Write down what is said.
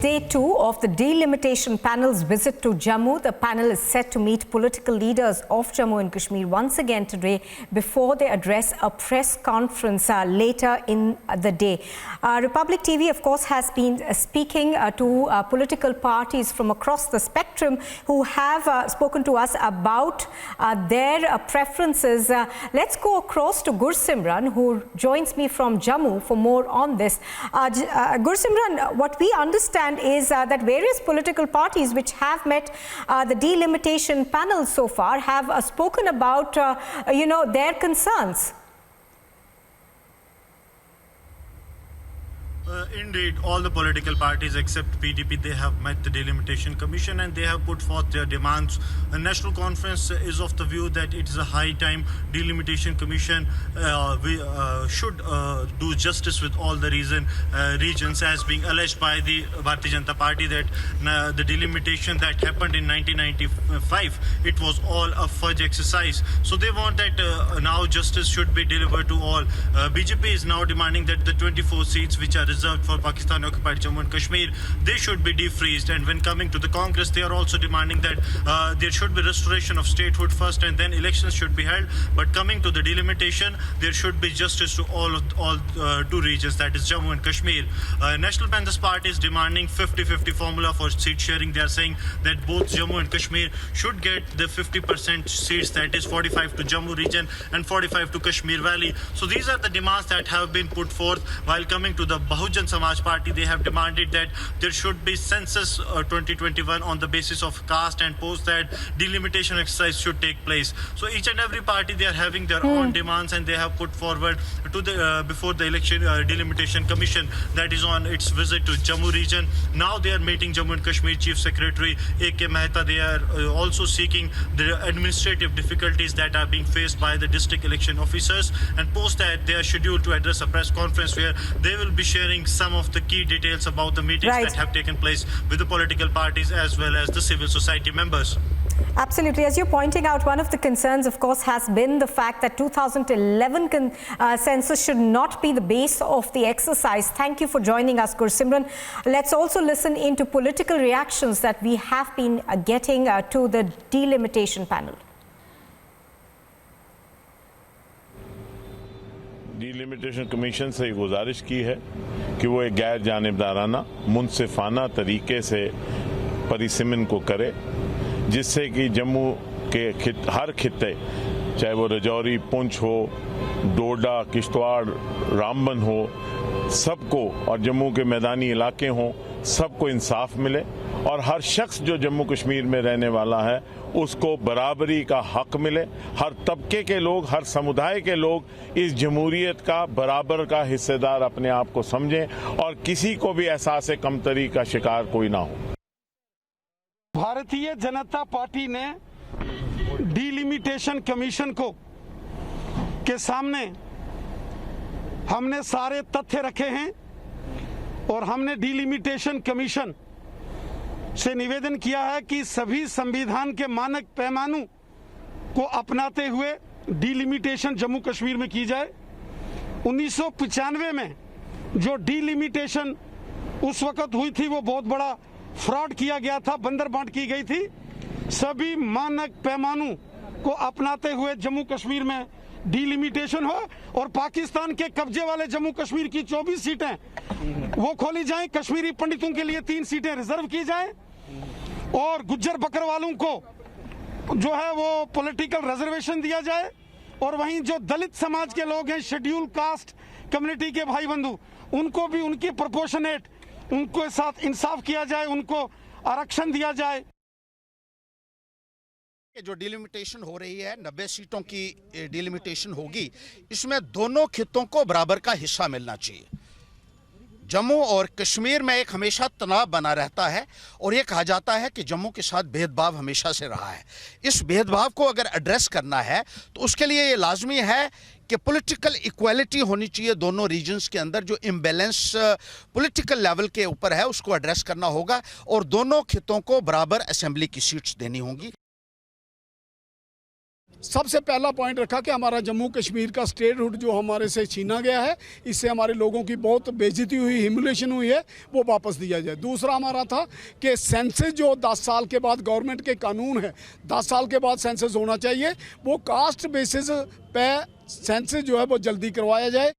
Day 2 of the delimitation panel's visit to Jammu. The panel is set to meet political leaders of Jammu and Kashmir once again today before they address a press conference later in the day. Republic TV, of course, has been speaking to political parties from across the spectrum who have spoken to us about their preferences. Let's go across to Gursimran, who joins me from Jammu for more on this. Gursimran, what we understand is that various political parties which have met the delimitation panel so far have spoken about, their concerns. Indeed, all the political parties except PDP, they have met the delimitation commission and they have put forth their demands. The National Conference is of the view that it is a high time delimitation commission should do justice with all the regions as being alleged by the Bharatiya Janata Party that the delimitation that happened in 1995, it was all a fudge exercise. So they want that now justice should be delivered to all. BJP is now demanding that the 24 seats which are reserved for Pakistan occupied Jammu and Kashmir, they should be defreezed. And when coming to the Congress, they are also demanding that there should be restoration of statehood first and then elections should be held. But coming to the delimitation, there should be justice to all two regions, that is Jammu and Kashmir. National Panthers Party is demanding 50-50 formula for seat sharing. They are saying that both Jammu and Kashmir should get the 50% seats, that is 45 to Jammu region and 45 to Kashmir Valley. So these are the demands that have been put forth. While coming to the Bahujan Samaj Party, they have demanded that there should be census 2021 on the basis of caste, and post that delimitation exercise should take place. So each and every party, they are having their own demands and they have put forward to the before the election delimitation commission that is on its visit to Jammu region. Now they are meeting Jammu and Kashmir Chief Secretary A.K. Mehta. They are also seeking the administrative difficulties that are being faced by the district election officers, and post that they are scheduled to address a press conference where they will be sharing some of the key details about the meetings that have taken place with the political parties as well as the civil society members. Absolutely. As you're pointing out, one of the concerns, of course, has been the fact that 2011 census should not be the base of the exercise. Thank you for joining us, Gursimran. Let's also listen into political reactions that we have been getting to the delimitation panel. Delimitation commission से गुजारिश की है कि वो एक गैर जानिबदाराना मुनसिफाना तरीके से परिसीमन को करे, जिससे कि जम्मू के हर खित्ते, चाहे वो रजौरी, पुंछ हो, डोडा, किश्तवाड़, रामबन हो, सबको, और जम्मू के मैदानी इलाके हों, सबको इंसाफ मिले और हर शख्स जो जम्मू कश्मीर में रहने वाला है उसको बराबरी का हक मिले। हर तबके के लोग, हर समुदाय के लोग इस जमहूरियत का बराबर का हिस्सेदार अपने आप को समझें और किसी को भी एहसास कमतरी का शिकार कोई ना हो। भारतीय जनता पार्टी ने डिलिमिटेशन कमीशन के सामने हमने सारे तथ्य रखे हैं और हमने डिलिमिटेशन कमीशन से निवेदन किया है कि सभी संविधान के मानक पैमानों को अपनाते हुए डिलिमिटेशन जम्मू कश्मीर में की जाए। 1995 में जो डिलिमिटेशन उस वक्त हुई थी वो बहुत बड़ा फ्रॉड किया गया था, बंदर बांट की गई थी। सभी मानक पैमानों को अपनाते हुए जम्मू कश्मीर में डिलिमिटेशन हो और पाकिस्तान के कब्जे वाले जम्मू कश्मीर की 24 सीटें वो खोली जाएं, कश्मीरी पंडितों के लिए 3 सीटें रिजर्व की जाएं और गुज्जर बकरवालों को जो है वो पॉलिटिकल रिजर्वेशन दिया जाए, और वहीं जो दलित समाज के लोग हैं, शेड्यूल कास्ट कम्युनिटी के भाई बंधु, उनको भी उनकी प्रोपोर्शनेट उनके साथ इंसाफ किया जाए, उनको आरक्षण दिया जाए। जो डिलिमिटेशन हो रही है 90 सीटों की डिलिमिटेशन होगी, इसमें दोनों खित्तों को बराबर का हिस्सा मिलना चाहिए। जम्मू और कश्मीर में एक हमेशा तनाव बना रहता है और ये कहा जाता है कि जम्मू के साथ भेदभाव हमेशा से रहा है। इस भेदभाव को अगर एड्रेस करना है तो उसके लिए ये लाजमी है कि पॉलिटिकल इक्वालिटी होनी चाहिए दोनों रीजन्स के अंदर। जो इम्बैलेंस पॉलिटिकल लेवल के ऊपर है उसको एड्रेस करना होगा और दोनों खित्तों को बराबर असेंबली की सीट्स देनी होंगी। सबसे पहला पॉइंट रखा कि हमारा जम्मू कश्मीर का स्टेटहुड जो हमारे से छीना गया है, इससे हमारे लोगों की बहुत बेइज्जती हुई, ह्यूमिलेशन हुई है, वो वापस दिया जाए। दूसरा हमारा था कि सेंसस जो 10 साल के बाद गवर्नमेंट के कानून है, 10 साल के बाद सेंसस होना चाहिए, वो कास्ट बेसिस पे सेंसस जो है वो जल्दी करवाया जाए।